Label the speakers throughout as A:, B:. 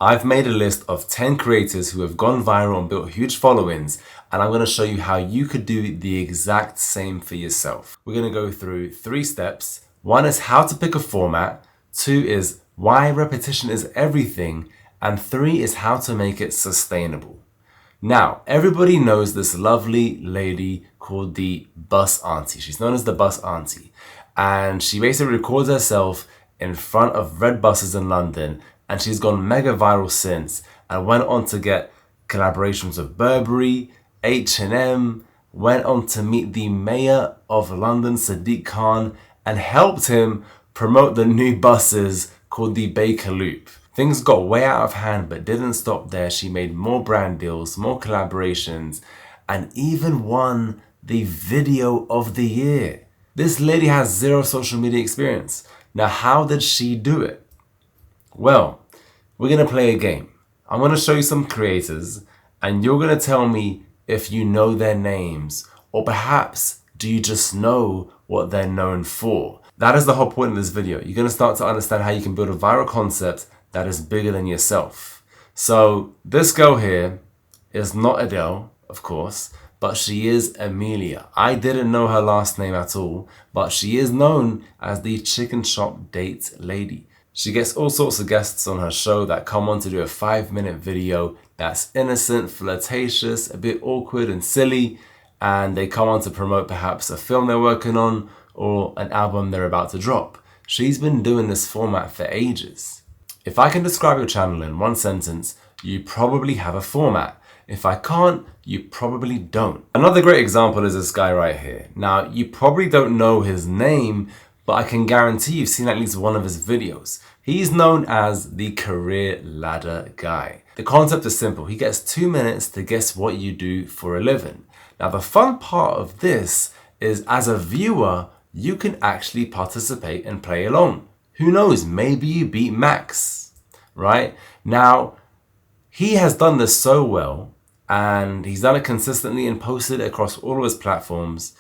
A: I've made a list of 10 creators who have gone viral and built huge followings, and I'm going to show you how you could do the exact same for yourself. We're going to go through 3 steps. 1 is how to pick a format, 2 is why repetition is everything, and 3 is how to make it sustainable. Now, everybody knows this lovely lady called the Bus Auntie. She's known as the Bus Auntie, and she basically records herself in front of red buses in London, and she's gone mega viral since and went on to get collaborations with Burberry, H&M, went on to meet the mayor of London, Sadiq Khan, and helped him promote the new buses called the Baker Loop. Things got way out of hand, but didn't stop there. She made more brand deals, more collaborations, and even won the Video of the Year. This lady has zero social media experience. Now, how did she do it? Well, we're going to play a game. I'm going to show you some creators, and you're going to tell me if you know their names, or perhaps do you just know what they're known for? That is the whole point of this video. You're going to start to understand how you can build a viral concept that is bigger than yourself. So this girl here is not Adele, of course, but she is Amelia. I didn't know her last name at all, but she is known as the Chicken Shop Date Lady. She gets all sorts of guests on her show that come on to do a 5-minute video that's innocent, flirtatious, a bit awkward and silly, and they come on to promote perhaps a film they're working on or an album they're about to drop. She's been doing this format for ages. If I can describe your channel in 1 sentence, you probably have a format. If I can't, you probably don't. Another great example is this guy right here. Now, you probably don't know his name, but I can guarantee you've seen at least one of his videos. He's known as the Career Ladder Guy. The concept is simple. He gets 2 minutes to guess what you do for a living. Now, the fun part of this is as a viewer, you can actually participate and play along. Who knows, maybe you beat Max, right? Now, he has done this so well, and he's done it consistently and posted it across all of his platforms.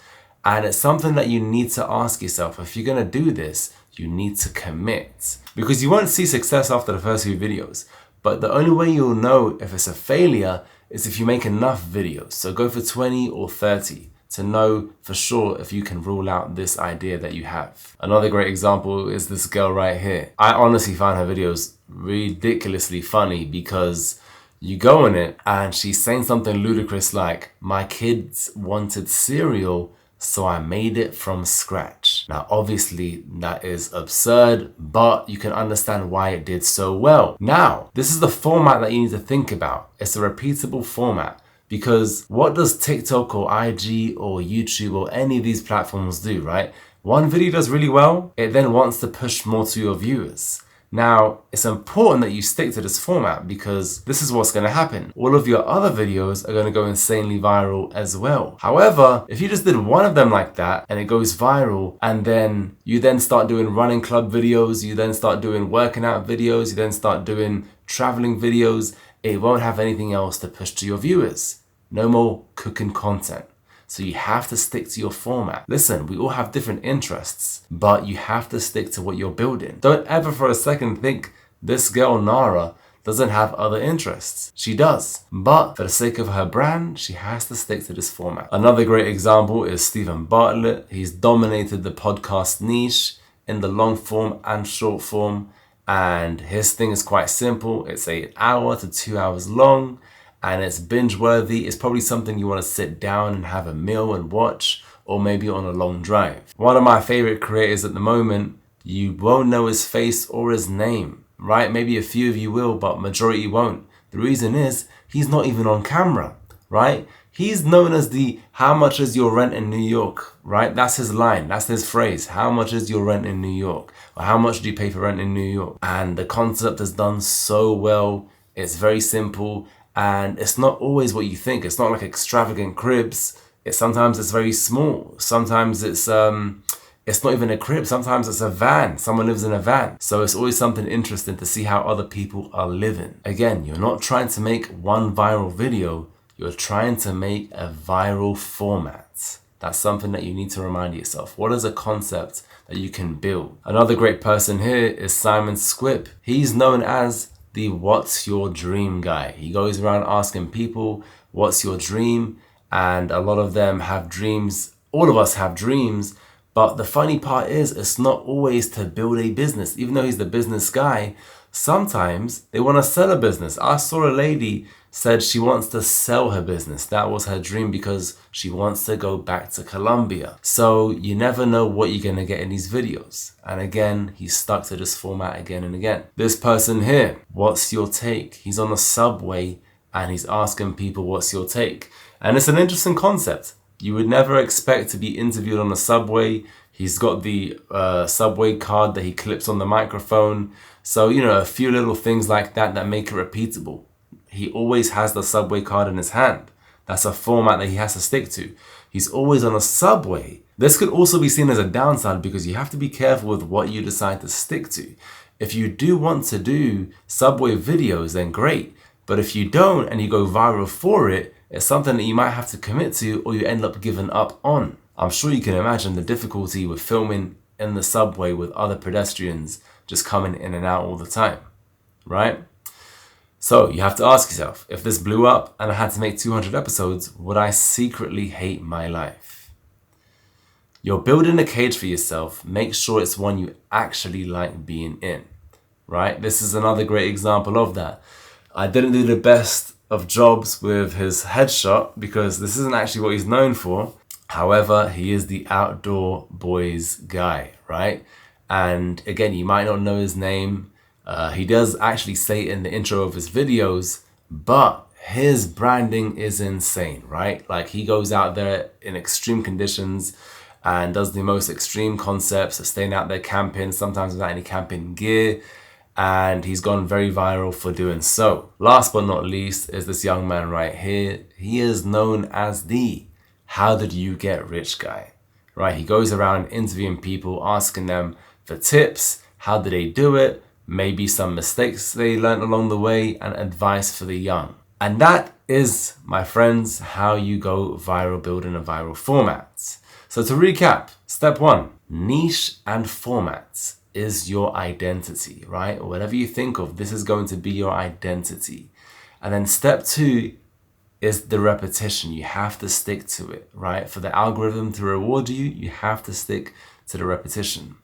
A: And it's something that you need to ask yourself. If you're going to do this, you need to commit. Because you won't see success after the first few videos. But the only way you'll know if it's a failure is if you make enough videos. So go for 20 or 30 to know for sure if you can rule out this idea that you have. Another great example is this girl right here. I honestly find her videos ridiculously funny because you go in it and she's saying something ludicrous like, "My kids wanted cereal, so I made it from scratch." Now, obviously that is absurd, but you can understand why it did so well. Now, this is the format that you need to think about. It's a repeatable format. Because what does TikTok or IG or YouTube or any of these platforms do, right? One video does really well, it then wants to push more to your viewers. Now, it's important that you stick to this format because this is what's going to happen. All of your other videos are going to go insanely viral as well. However, if you just did one of them like that and it goes viral, and then you then start doing running club videos, you then start doing working out videos, you then start doing traveling videos, it won't have anything else to push to your viewers. No more cooking content. So you have to stick to your format. Listen, we all have different interests, but you have to stick to what you're building. Don't ever for a second think this girl Nara doesn't have other interests. She does, but for the sake of her brand, she has to stick to this format. Another great example is Stephen Bartlett. He's dominated the podcast niche in the long form and short form, and his thing is quite simple. It's an hour to 2 hours long, and it's binge worthy. It's probably something you want to sit down and have a meal and watch, or maybe on a long drive. One of my favorite creators at the moment, you won't know his face or his name, right? Maybe a few of you will, but majority won't. The reason is he's not even on camera, right? He's known as the "how much is your rent in New York," right? That's his line, that's his phrase. How much is your rent in New York? Or how much do you pay for rent in New York? And the concept is done so well. It's very simple. And it's not always what you think. It's not like extravagant cribs. Sometimes it's very small. Sometimes it's not even a crib. Sometimes it's a van. Someone lives in a van. So it's always something interesting to see how other people are living. Again, you're not trying to make one viral video. You're trying to make a viral format. That's something that you need to remind yourself. What is a concept that you can build? Another great person here is Simon Squibb. He's known as the what's your dream guy. He goes around asking people, what's your dream? And a lot of them have dreams. All of us have dreams. But the funny part is, it's not always to build a business. Even though he's the business guy, sometimes they want to sell a business. I saw a lady said she wants to sell her business. That was her dream because she wants to go back to Colombia. So you never know what you're going to get in these videos. And again, he's stuck to this format again and again. This person here, what's your take? He's on the subway and he's asking people, what's your take? And it's an interesting concept. You would never expect to be interviewed on the subway. He's got the subway card that he clips on the microphone. So, you know, a few little things like that make it repeatable. He always has the subway card in his hand. That's a format that he has to stick to. He's always on a subway. This could also be seen as a downside because you have to be careful with what you decide to stick to. If you do want to do subway videos, then great. But if you don't and you go viral for it, it's something that you might have to commit to or you end up giving up on. I'm sure you can imagine the difficulty with filming in the subway with other pedestrians just coming in and out all the time, right? So you have to ask yourself, if this blew up and I had to make 200 episodes, would I secretly hate my life? You're building a cage for yourself. Make sure it's one you actually like being in, right? This is another great example of that. I didn't do the best of jobs with his headshot because this isn't actually what he's known for. However, he is the outdoor boys guy, right? And again, you might not know his name. He does actually say it in the intro of his videos, but his branding is insane, right? Like he goes out there in extreme conditions and does the most extreme concepts, staying out there camping, sometimes without any camping gear. And he's gone very viral for doing so. Last but not least is this young man right here. He is known as the how did you get rich guy, right? He goes around interviewing people, asking them for tips. How did they do it? Maybe some mistakes they learned along the way and advice for the young. And that is, my friends, how you go viral building a viral format. So to recap, step 1, niche and formats is your identity, right? Whatever you think of, this is going to be your identity. And then step 2 is the repetition. You have to stick to it, right? For the algorithm to reward you, you have to stick to the repetition.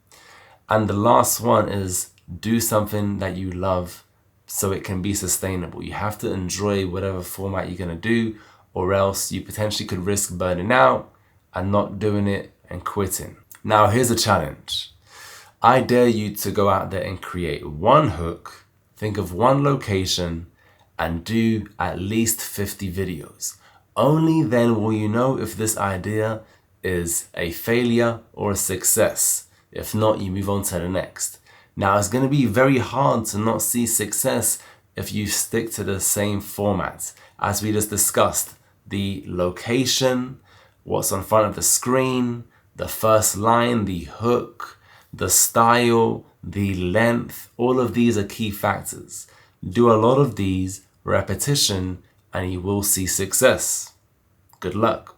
A: And the last one is do something that you love so it can be sustainable. You have to enjoy whatever format you're going to do, or else you potentially could risk burning out and not doing it and quitting. Now, here's a challenge. I dare you to go out there and create one hook, think of one location, and do at least 50 videos. Only then will you know if this idea is a failure or a success. If not, you move on to the next. Now, it's going to be very hard to not see success if you stick to the same format. As we just discussed, the location, what's on front of the screen, the first line, the hook, the style, the length, all of these are key factors. Do a lot of these, repetition, and you will see success. Good luck.